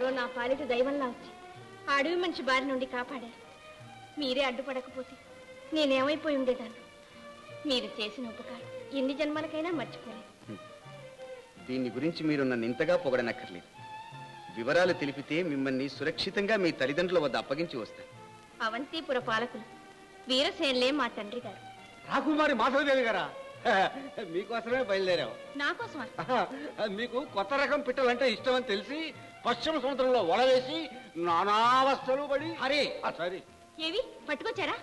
ఎవరో నా పాలిట దైవంలా వచ్చి ఆ అడవి మనిషి బారి నుండి కాపాడారు. మీరే అడ్డుపడకపోతే నేనేమైపోయి ఉండేదాన్ని. మీరు చేసిన ఉపకారం ఎన్ని జన్మలకైనా మర్చిపోలేదు. దీని గురించి మీరు నన్ను ఇంతగా పొగడనక్కర్లేదు. వివరాలు తెలిపితే మిమ్మల్ని సురక్షితంగా మీ తల్లిదండ్రుల వద్ద అప్పగించి వస్తాను. అవంతిపుర పాలకులు వీరసేనలే మా తండ్రి గారు. రాకుమారి మాధవదేవి గారా? మీకోసమే బయలుదేరాం. నాకోసమా? మీకు కొత్త రకం పిట్టలంటే ఇష్టం అని తెలిసి పశ్చిమ సముద్రంలో వలవేసి నానావస్థలు పడి హరి సారీ ఏవి పట్టుకొచ్చారా?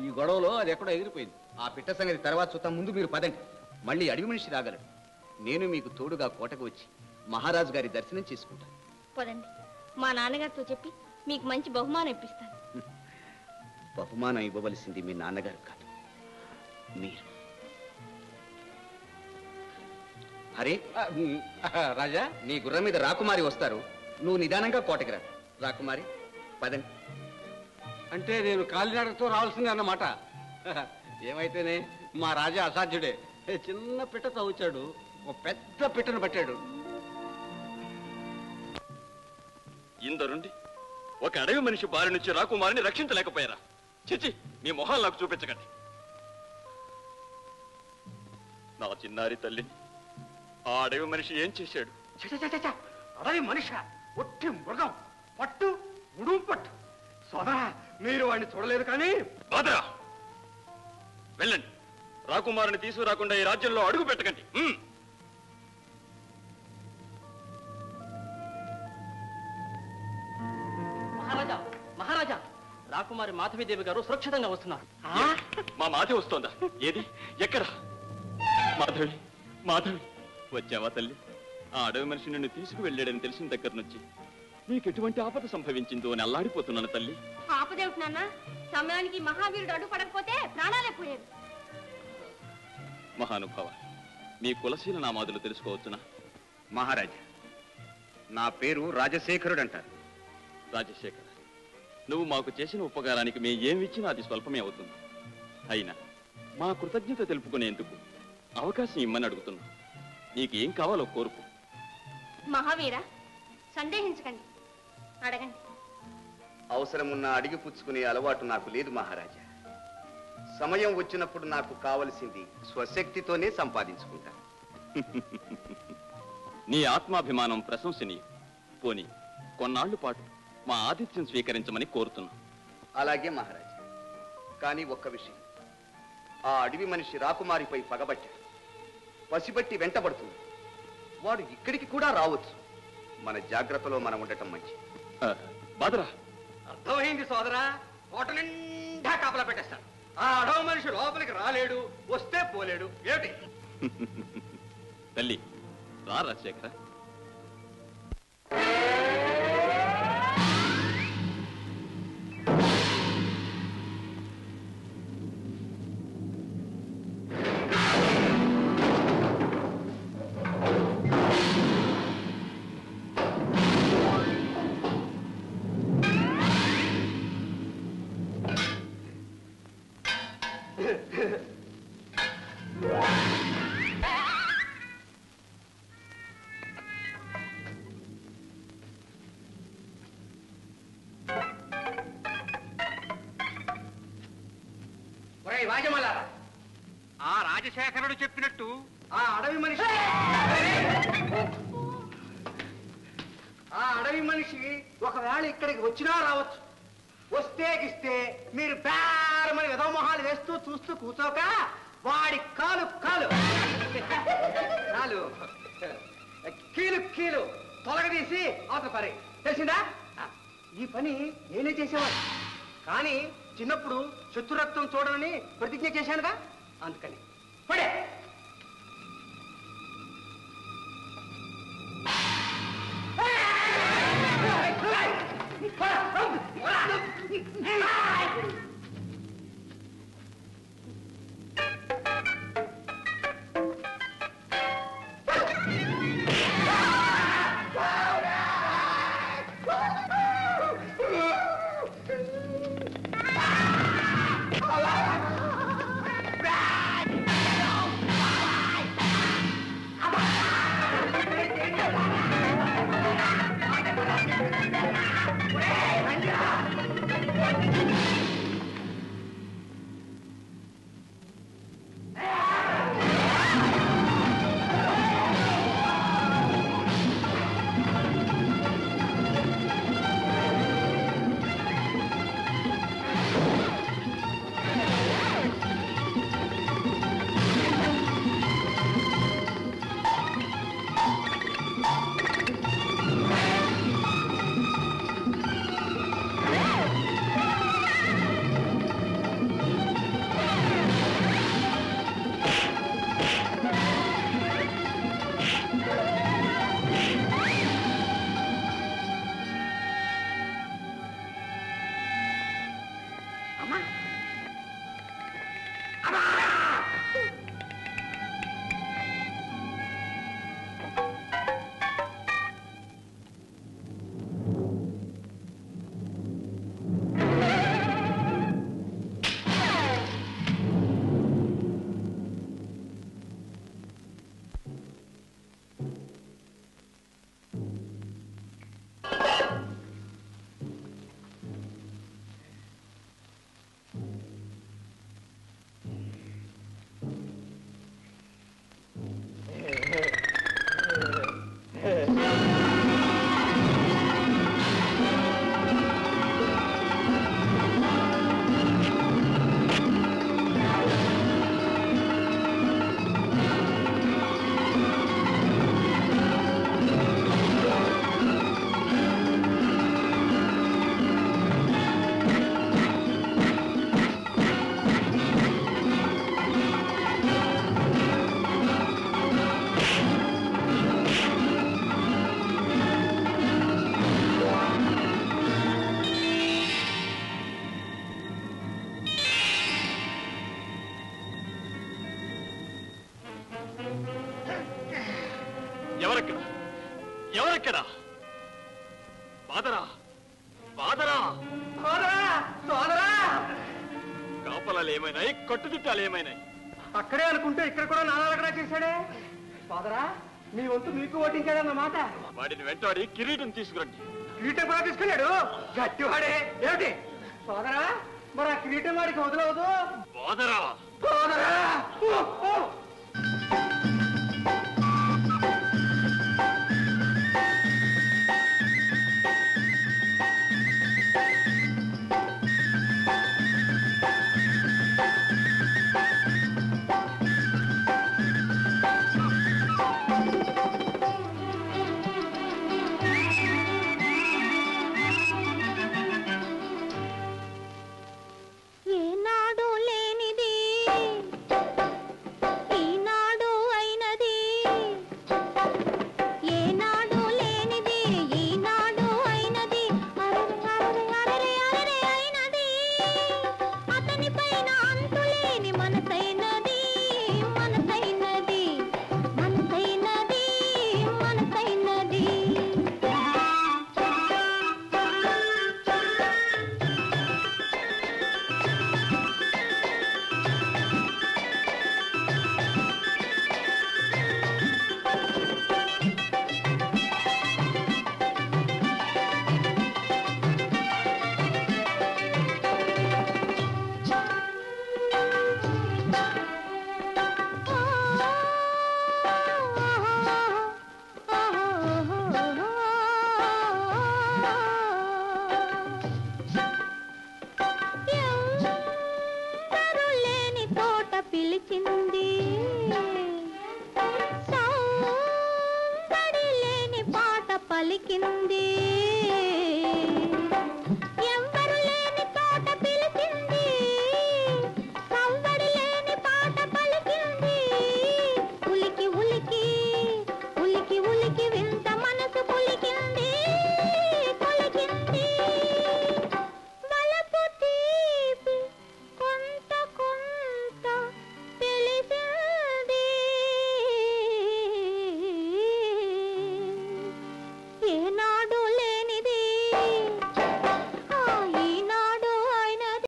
ఈ గొడవలో అది ఎక్కడో ఎగిరిపోయింది. ఆ పిట్ట సంగతి తర్వాత చూద్దాం. ముందు మీరు పదండి. మళ్ళీ అడవి మనిషి రాగలడు. నేను మీకు తోడుగా కోటకు వచ్చి మహారాజు గారి దర్శనం చేసుకుంటాను. పదండి. మా నాన్నగారితో చెప్పి మీకు మంచి బహుమానం ఇప్పిస్తాను. బహుమానం ఇవ్వవలసింది మీ నాన్నగారు కాదు, మీరు. హరే రాజా, నీ గుర్రం మీద రాకుమారి వస్తారు. నువ్వు నిదానంగా కోటకి రా. రాకుమారి పదండి. అంటే నేను కాలినడకతో రావాల్సిందే అన్నమాట. ఏమైతేనే మా రాజా అసాధ్యుడే. చిన్న పిట్ట తవ్వుచాడు, ఒక పెద్ద పిట్టను పట్టాడు. ఇందరుండి ఒక అడవి మనిషి బారి నుంచి రాకుమారిని రక్షించలేకపోయారా? చిచి, మీ మొహాలు నాకు చూపించకండి. నా చిన్నారి తల్లిని ఆ అడవి మనిషి ఏం చేశాడు? అడవి మనిషి ఒట్టి మృగం, పట్టు ఉడుం పట్టు. సోదరా, మీరు వాడిని చూడలేదు కానీ. బాదరా, వెళ్ళండి. రాకుమారిని తీసుకురాకుండా ఈ రాజ్యంలో అడుగు పెట్టకండి. మహారాజా, మహారాజా, రాకుమారి మాధవీదేవి గారు సురక్షితంగా వస్తున్నారు. మా మాధవి వస్తోందా? ఏది, ఎక్కడ? మాధవి, మాధవి వచ్చావా తల్లి? ఆ అడవి మనిషి నిన్ను తీసుకువెళ్ళాడని తెలిసిన దగ్గర నుంచి నీకు ఎటువంటి ఆపద సంభవించిందో అని అల్లాడిపోతున్నాను తల్లి. ఆపదేమిటి నాన్న? సమయానికి మహావీరుడు అడ్డు పడకపోతే ప్రాణాలే పోయేది. మహానుభావ, మీ కులశీల నామాదులు తెలుసుకోవచ్చునా? మహారాజా, నా పేరు రాజశేఖరుడు అంటారు. రాజశేఖర, నువ్వు మాకు చేసిన ఉపకారానికి మేము ఏమిచ్చినా అది స్వల్పమే అవుతుంది. అయినా మా కృతజ్ఞత తెలుపుకునేందుకు అవకాశం ఇమ్మని అడుగుతున్నా. నీకు ఏం కావాలో కోరుకు. మహావీర, సందేహించకండి, అడగండి. అవసరమున్న అడిగి పుచ్చుకునే అలవాటు నాకు లేదు మహారాజా. సమయం వచ్చినప్పుడు నాకు కావలసింది స్వశక్తితోనే సంపాదించుకుంటాను. నీ ఆత్మాభిమానం ప్రశంసనీయం. పోనీ కొన్నాళ్ల పాటు మా ఆతిథ్యం స్వీకరించమని కోరుతున్నా. అలాగే మహారాజా. కానీ ఒక్క విషయం, ఆ అడవి మనిషి రాకుమారిపై పగబట్టాడు. పసిబట్టి వెంటబడుతుంది. వాడు ఇక్కడికి కూడా రావచ్చు. మన జాగ్రత్తలో మనం ఉండటం మంచి. బాదరా, అర్థమైంది సోదరా. కోట నిండా కాపలా పెట్టేస్తాడు. ఆ అడవి మనిషి లోపలికి రాలేడు, వస్తే పోలేడు. ఏమిటి తల్లి? రా రాజశేఖర. ఆ రాజశేఖరుడు చెప్పినట్టు ఆ అడవి మనిషి ఒకవేళ ఇక్కడికి వచ్చినా రావచ్చు. వస్తే గిస్తే మీరు బేరమని విధమొహాలు వేస్తూ చూస్తూ కూర్చోక వాడి కాలు కాలు కాలు కీలు కీలు తొలగదీసి అవతల పరి. తెలిసిందా? ఈ పని నేనే చేసేవాడు. కానీ చిన్నప్పుడు శత్రురక్తం చూడనని ప్రతిజ్ఞ చేశానుగా, అందుకని పడే. అమ్మా ఎవరెక్కడ ఎవరెక్కడ బాదరా బాదరా కాపలాలు ఏమైనాయి కట్టుదిట్టాలు ఏమైనాయి అక్కడే అనుకుంటే ఇక్కడ కూడా నాలుగడా చేశాడే సోదరా మీ వంతు మీకు ఓటించాడన్నమాట వాడిని వెంటాడి కిరీటం తీసుకురండి కిరీటం కూడా తీసుకెళ్ళాడు గట్టివాడే ఏమిటి సోదరా మరి ఆ కిరీటం వాడికి వదలవదు బాదరా సోదరా